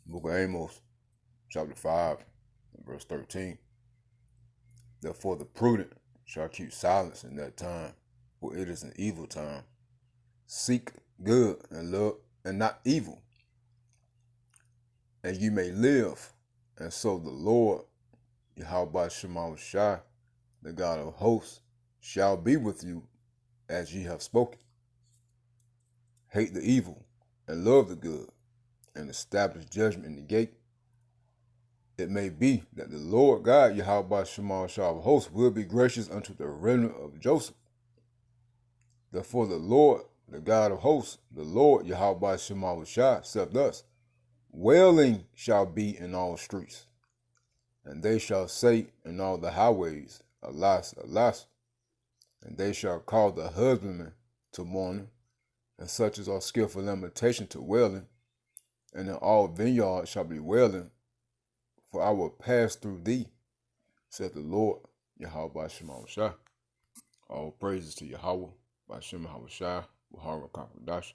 Book of Amos, chapter 5, verse 13. Therefore the prudent shall keep silence in that time, for it is an evil time. Seek good and love and not evil, and you may live. And so the Lord, Yahweh Shema Shai, the God of hosts, shall be with you as ye have spoken. Hate the evil and love the good, and establish judgment in the gate. It may be that the Lord God, Yahweh Shema Shai of hosts, will be gracious unto the remnant of Joseph. Therefore the Lord, the God of hosts, the Lord Yahweh Shema Shai, said thus, wailing shall be in all streets, and they shall say in all the highways, alas, alas. And they shall call the husbandman to mourning, and such as are skillful lamentation to wailing, and in all vineyards shall be wailing, for I will pass through thee, said the Lord, Yahweh Shema Shai. All praises to Yahweh, by Shema Shai, Wahara Kakadash.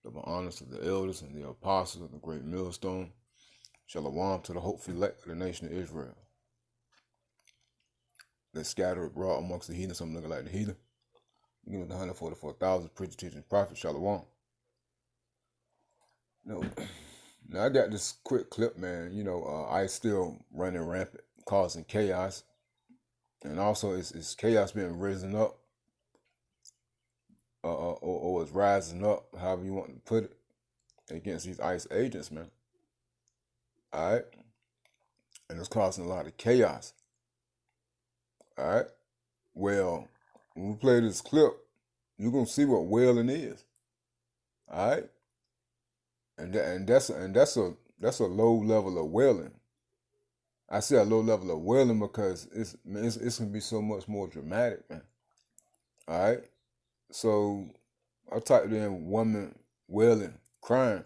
Double honors to the elders and the apostles of the great millstone. Shalom to the hopeful elect of the nation of Israel. They scattered abroad amongst the heathen, some looking like the heathen. You know, the 144,000 preachers, teaching, prophets, Shalom. No, now I got this quick clip, man. You know, ICE still running rampant, causing chaos, and also it's chaos being risen up, or it's rising up, however you want to put it, against these ICE agents, man. All right, and it's causing a lot of chaos. All right, well, when we play this clip, you're gonna see what wailing is. All right, and that's a low level of wailing. I say a low level of wailing because it's gonna be so much more dramatic, man. All right, so I typed in woman wailing, crying.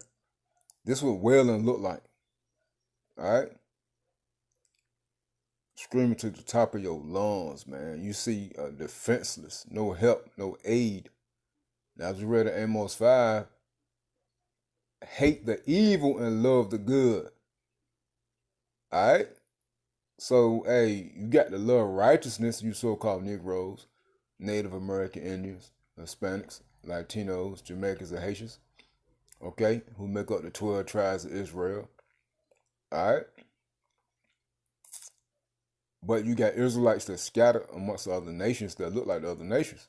This is what wailing look like. All right, screaming to the top of your lungs, man. You see, defenseless, no help, no aid. Now, as we read in Amos 5, hate the evil and love the good. All right? So, hey, you got to love righteousness, you so-called Negroes, Native American Indians, Hispanics, Latinos, Jamaicans, and Haitians, okay, who make up the 12 tribes of Israel. All right? But you got Israelites that scatter amongst the other nations that look like the other nations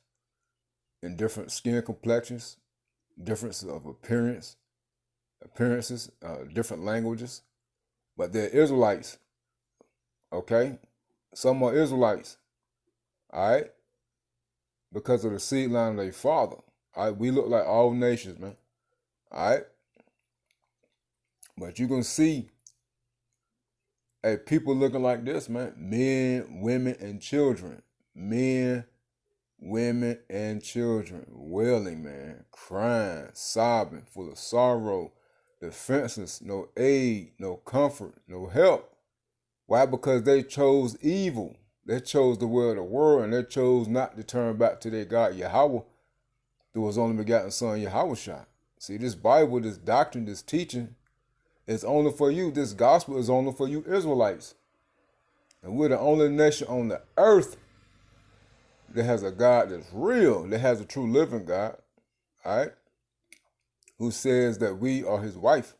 in different skin complexions, differences of appearances, different languages. But they're Israelites, okay? Some are Israelites, all right? Because of the seed line of their father. All right? We look like all nations, man, all right? But you're going to see people looking like this, man. Men, women, and children. Men, women, and children. Wailing, man. Crying, sobbing, full of sorrow. Defenseless, no aid, no comfort, no help. Why? Because they chose evil. They chose the way of the world, and they chose not to turn back to their God, Yahweh, through his only begotten son, Yahweh Shai. See, this Bible, this doctrine, this teaching, it's only for you. This gospel is only for you Israelites. And we're the only nation on the earth that has a God that's real, that has a true living God, all right? Who says that we are his wife,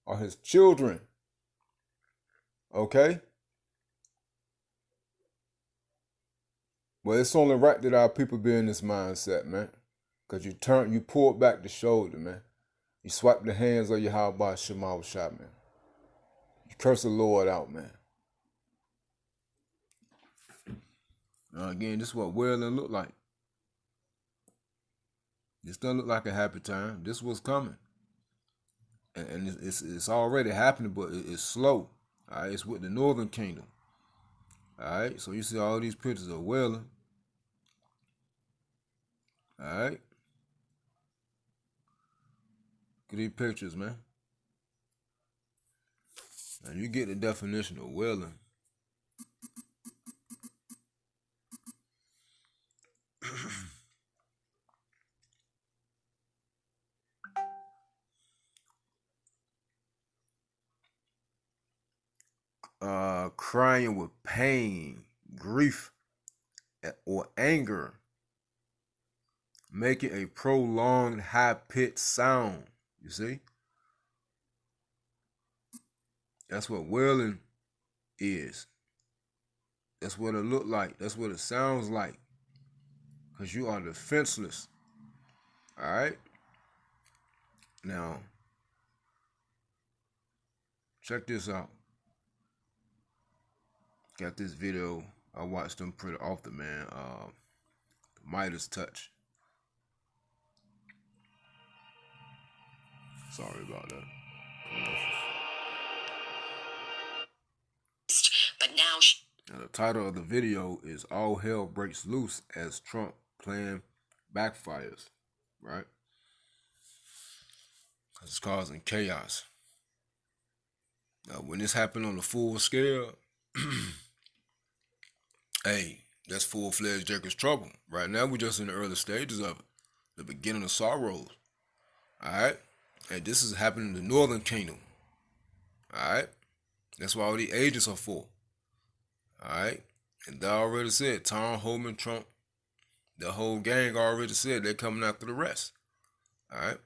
are his children, okay? Well, it's only right that our people be in this mindset, man. Because you pulled back the shoulder, man. You swipe the hands of Yahweh Shema Shai, man. You curse the Lord out, man. Now again, this is what wailing look like. This doesn't look like a happy time. This was coming. And it's already happening, but it's slow. All right, it's with the northern kingdom. All right, so you see all these pictures of wailing. All right. Look at these pictures, man. And you get the definition of wailing. crying with pain, grief, or anger, making a prolonged high-pitched sound. You see? That's what wailing is. That's what it look like. That's what it sounds like. Because you are defenseless. Alright? Now, check this out. Got this video. I watch them pretty often, man. The Midas touch. Sorry about that. But now the title of the video is "All Hell Breaks Loose as Trump Plan Backfires," right? It's causing chaos. Now, when this happened on a full scale, hey, that's full-fledged Jacob's trouble. Right now, we're just in the early stages of it, the beginning of sorrows. All right, and this is happening in the Northern Kingdom. All right, that's what all the agents are for. All right, and they already said Tom Homan, Trump, the whole gang already said they're coming after the rest. All right.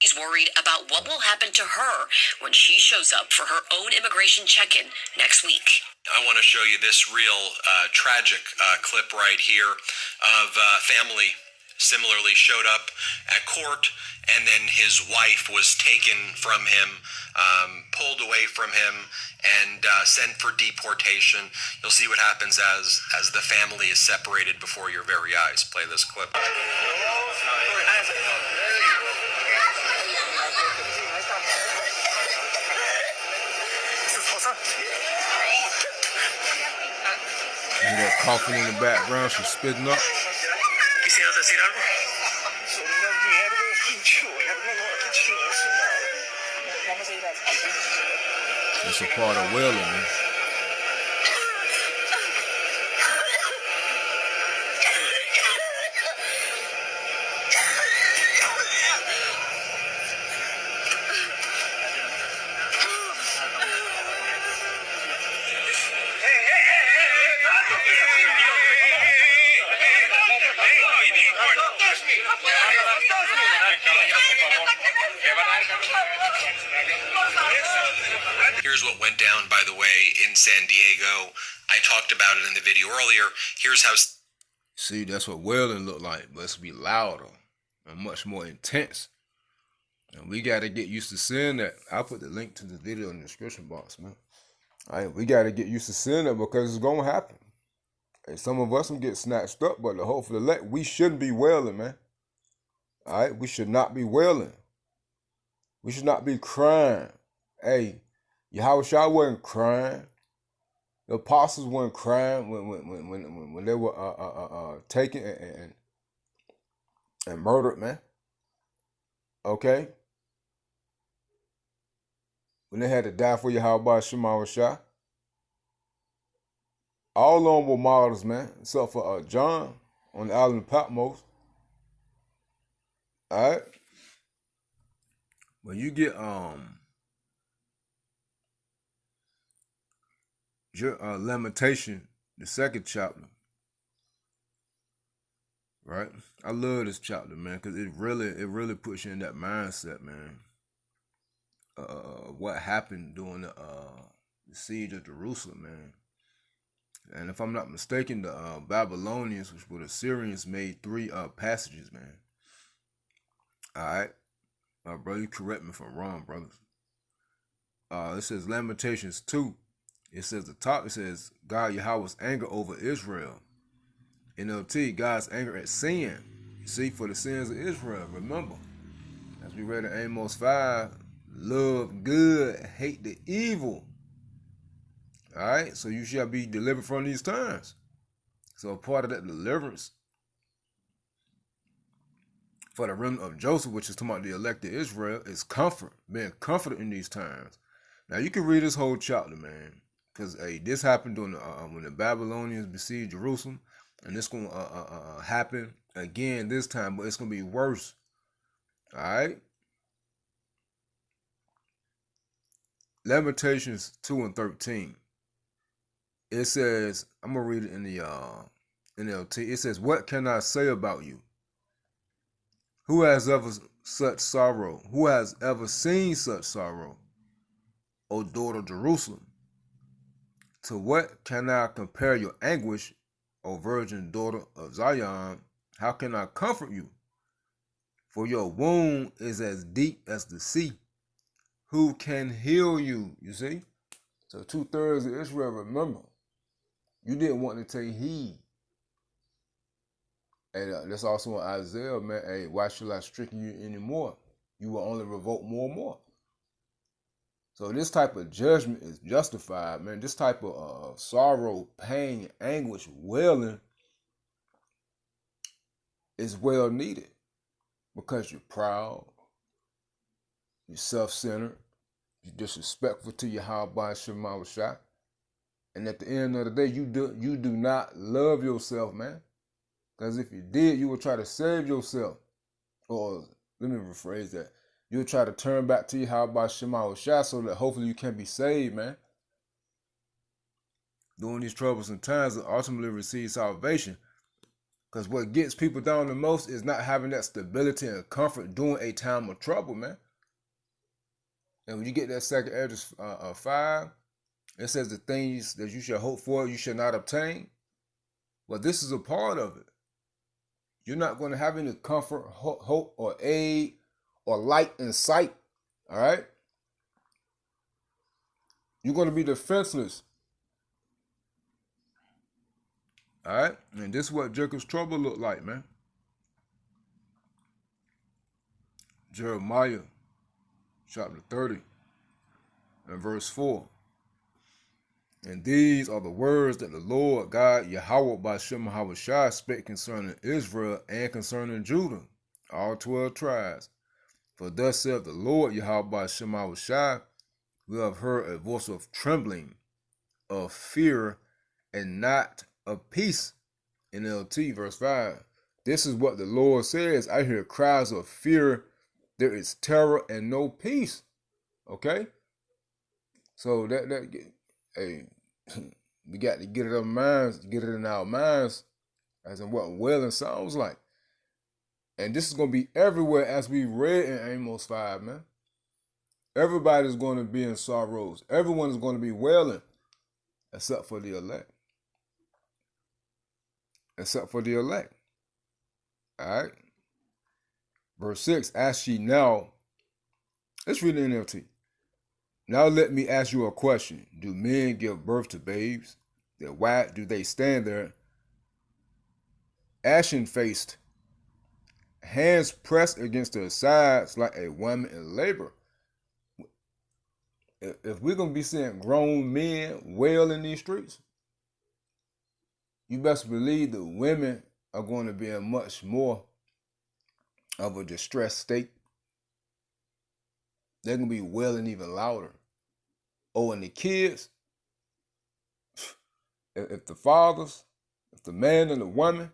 She's worried about what will happen to her when she shows up for her own immigration check-in next week. I want to show you this real tragic clip right here of family similarly showed up at court, and then his wife was taken from him, pulled away from him, and sent for deportation. You'll see what happens as the family is separated before your very eyes. Play this clip. You got coughing in the background, she's spitting up. It's a part of wailing, man. Here's what went down, by the way, in San Diego. I talked about it in the video earlier. Here's how... See, that's what wailing look like, but it's be louder and much more intense. And we got to get used to seeing that. I'll put the link to the video in the description box, man. All right, we got to get used to seeing that because it's going to happen. And some of us will get snatched up, but the hope for the elect, we shouldn't be wailing, man. All right, we should not be wailing. We should not be crying. Hey, Yahushua wasn't crying. The apostles weren't crying when they were taken and murdered, man. Okay? When they had to die for Yahushua Shema Shah. All of them were martyrs, man, except for John on the island of Patmos. All right? When you get Lamentation, the second chapter, right? I love this chapter, man, because it really puts you in that mindset, man. What happened during the siege of Jerusalem, man. And if I'm not mistaken, the Babylonians, which were the Syrians, made 3 passages, man. All right, brother, you correct me if I'm wrong, brothers. It says Lamentations 2. It says the top. It says God Yahweh's anger over Israel. NLT, God's anger at sin. You see, for the sins of Israel. Remember, as we read in Amos 5, love good, hate the evil. All right, so you shall be delivered from these times. So a part of that deliverance for the remnant of Joseph, which is talking about the elect of Israel, is comfort, being comforted in these times. Now you can read this whole chapter, man, because hey, this happened during when the Babylonians besieged Jerusalem, and this gonna happen again this time, but it's gonna be worse. All right. Lamentations 2 and 13. It says, I'm gonna read it in the NLT. It says, "What can I say about you? Who has ever such sorrow? Who has ever seen such sorrow, O daughter of Jerusalem? To what can I compare your anguish, O virgin daughter of Zion? How can I comfort you? For your wound is as deep as the sea. Who can heal you?" You see? So 2/3 of Israel, remember, you didn't want to take heed. And that's also in Isaiah, man. Hey, why should I stricken you anymore? You will only revolt more and more. So this type of judgment is justified, man. This type of sorrow, pain, anguish, wailing is well needed because you're proud, you're self-centered, you're disrespectful to Yahweh Shema Shah. And at the end of the day, you do not love yourself, man. Because if you did, you would try to save yourself. Or let me rephrase that. You'll try to turn back to Yahweh Shema Shah so that hopefully you can be saved, man. During these troublesome times and ultimately receive salvation. Because what gets people down the most is not having that stability and comfort during a time of trouble, man. And when you get that second address 5, it says the things that you shall hope for, you shall not obtain. Well, this is a part of it. You're not going to have any comfort, hope, or aid, or light in sight. All right? You're going to be defenseless. All right? And this is what Jacob's trouble looked like, man. Jeremiah chapter 30 and verse 4. "And these are the words that the Lord God Yahweh by Shem Havashai spake concerning Israel and concerning Judah, all 12 tribes. For thus saith the Lord Yahweh by Shem Havashai, we have heard a voice of trembling, of fear, and not of peace." NLT verse 5. This is what the Lord says. I hear cries of fear. There is terror and no peace. Okay? So hey, we got to get it in our minds, as in what wailing sounds like. And this is going to be everywhere, as we read in Amos 5, man. Everybody's going to be in sorrows. Everyone is going to be wailing, except for the elect. Except for the elect. All right? Verse 6, "Ask ye now," let's read the NLT. "Now let me ask you a question. Do men give birth to babes? Then why do they stand there ashen-faced, hands pressed against their sides like a woman in labor?" If we're going to be seeing grown men wail in these streets, you best believe the women are going to be in much more of a distressed state. They're going to be wailing even louder. Oh, and the kids, if the fathers, if the man and the woman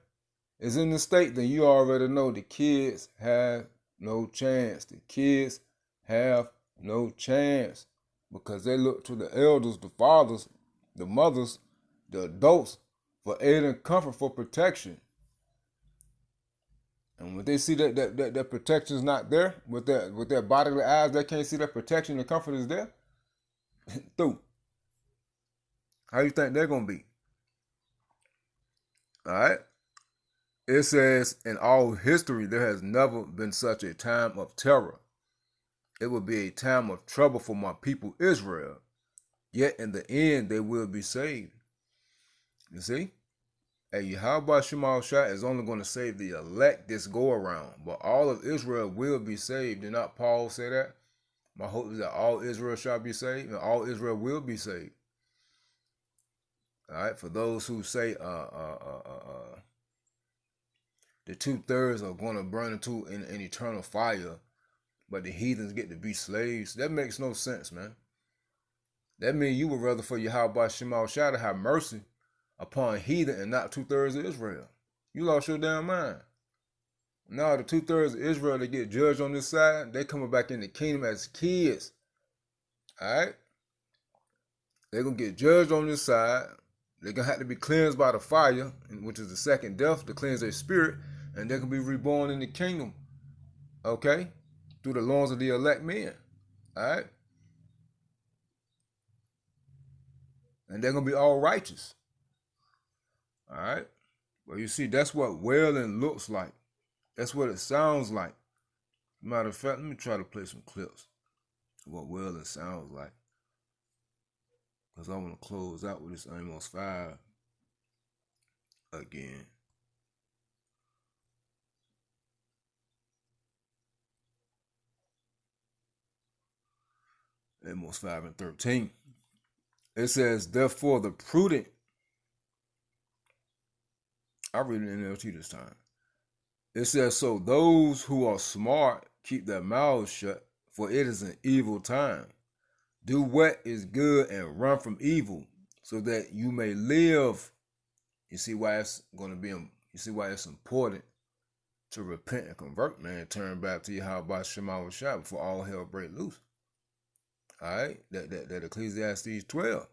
is in the state, then you already know the kids have no chance. The kids have no chance because they look to the elders, the fathers, the mothers, the adults for aid and comfort, for protection. And when they see that protection is not there, with their bodily eyes, they can't see that protection and comfort is there. Through. How you think they're going to be? All right? It says, in all history, there has never been such a time of terror. It will be a time of trouble for my people Israel. Yet in the end, they will be saved. You see? Hey, Yahweh Shema Shah is only going to save the elect this go around. But all of Israel will be saved. Did not Paul say that? My hope is that all Israel shall be saved, and all Israel will be saved. All right? For those who say the 2/3 are going to burn into an eternal fire, but the heathens get to be slaves, that makes no sense, man. That means you would rather for Yahweh Shema Shah to have mercy upon heathen and not 2/3 of Israel. You lost your damn mind. Now the 2/3 of Israel that get judged on this side, they coming back in the kingdom as kids. All right? They're going to get judged on this side. They're going to have to be cleansed by the fire, which is the second death, to cleanse their spirit. And they can be reborn in the kingdom, okay, through the loins of the elect men, all right? And they're going to be all righteous, all right? Well, you see, that's what wailing looks like. That's what it sounds like. Matter of fact, let me try to play some clips of what wailing sounds like, because I want to close out with this Amos 5 again. Amos 5 and 13. It says, therefore the prudent, I read it in NLT this time. It says, so those who are smart keep their mouths shut, for it is an evil time. Do what is good and run from evil, so that you may live. You see why it's going to be, you see why it's important to repent and convert, man, turn back to Yahweh Shema Shah before all hell break loose. All right, that Ecclesiastes 12.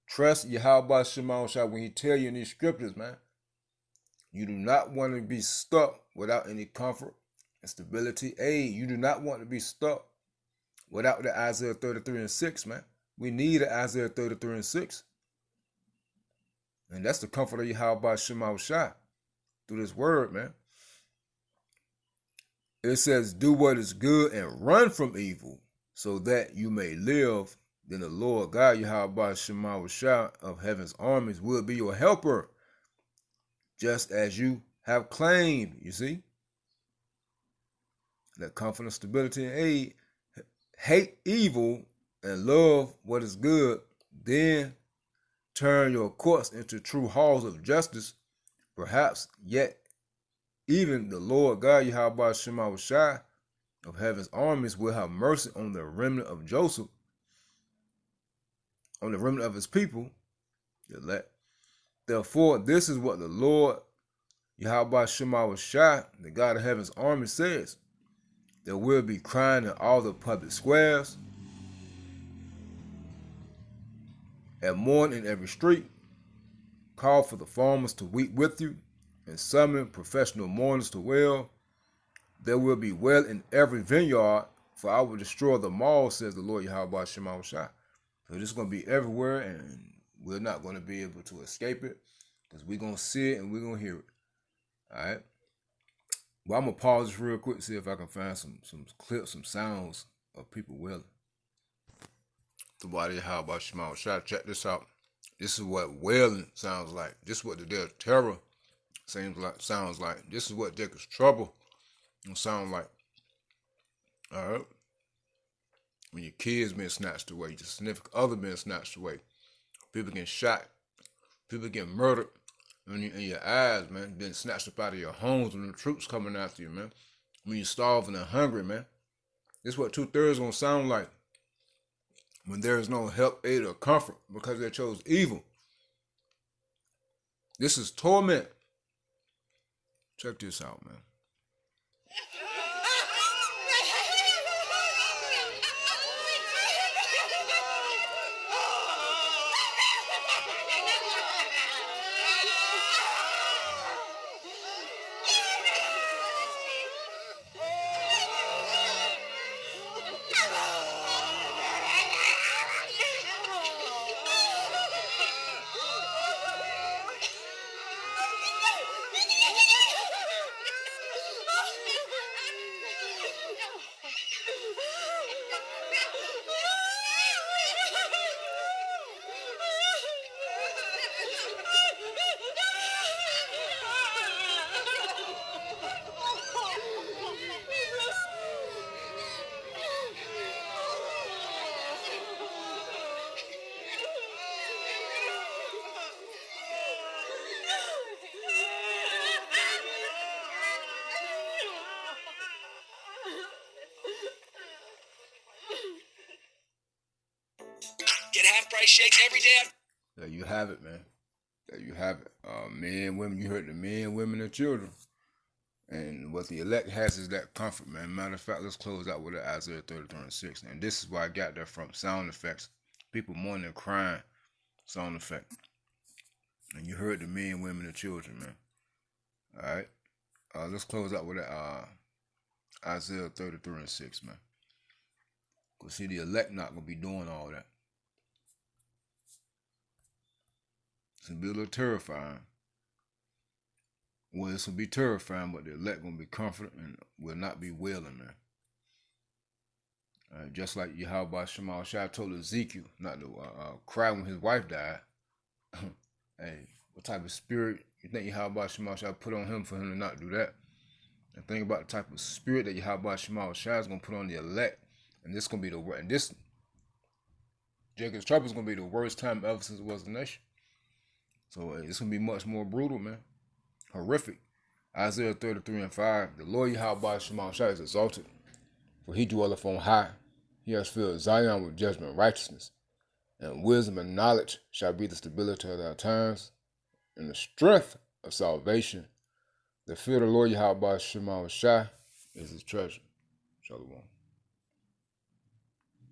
Trust Yahweh Shema Shah when he tell you in these scriptures, man. You do not want to be stuck without any comfort and stability. You do not want to be stuck without the Isaiah 33 and 6, man. We need an Isaiah 33 and 6. And that's the comfort of Yahweh Shema Shah through this word, man. It says, do what is good and run from evil, so that you may live. Then the Lord God, Yahweh Shema Shah of heaven's armies, will be your helper, just as you have claimed. You see? That comfort, stability, and aid. Hate evil and love what is good. Then turn your courts into true halls of justice. Perhaps yet even the Lord God, Yahweh Shema Shai of heaven's armies, will have mercy on the remnant of Joseph, on the remnant of his people, the elect. Therefore, this is what the Lord Yahweh Shema Shai, the God of heaven's army, says. There will be crying in all the public squares, and mourn in every street. Call for the farmers to weep with you, and summon professional mourners to wail. There will be well in every vineyard, for I will destroy them all, says the Lord Yahweh Shema Shai. So this is going to be everywhere, and we're not going to be able to escape it, because we're going to see it and we're going to hear it. All right? Well, I'm going to pause this real quick, see if I can find some clips, some sounds of people wailing. The body of Yahweh Shema Shai. Check this out. This is what wailing sounds like. This is what the day of terror sounds like. This is what Jacob's trouble sound like. All right? When your kids being snatched away, your significant other being snatched away, people getting shot, people getting murdered in your eyes, man, being snatched up out of your homes when the troops coming after you, man. When you're starving and hungry, man. This is what 2/3 gonna sound like when there is no help, aid, or comfort because they chose evil. This is torment. Check this out, man. Get half price shakes every day. There you have it, man. There you have it. Men, women, you heard the men, women, and children. And what the elect has is that comfort, man. Matter of fact, let's close out with Isaiah 33:6. And this is where I got that from. Sound effects. People mourning and crying. Sound effect. And you heard the men, women, and children, man. Alright. Let's close out with Isaiah 33:6, man. Because see, the elect not going to be doing all that. It's going to be a little terrifying. Well, this will be terrifying, but the elect going to be comforted and will not be wailing, man. Just like Yahweh Shemal Shai told Ezekiel not to cry when his wife died. Hey, what type of spirit you think Yahweh Shemal Shai put on him for him to not do that? And think about the type of spirit that Yahweh Shemal Shai is going to put on the elect. And this is going to be Jacob's trouble is going to be the worst time ever since it was the nation. So it's going to be much more brutal, man. Horrific. Isaiah 33:5. The Lord Yahweh Shemal Shai is exalted, for he dwelleth on high. He has filled Zion with judgment and righteousness, and wisdom and knowledge shall be the stability of our times, and the strength of salvation. The fear of the Lord Yahweh Shemal Shai is his treasure. Shalom.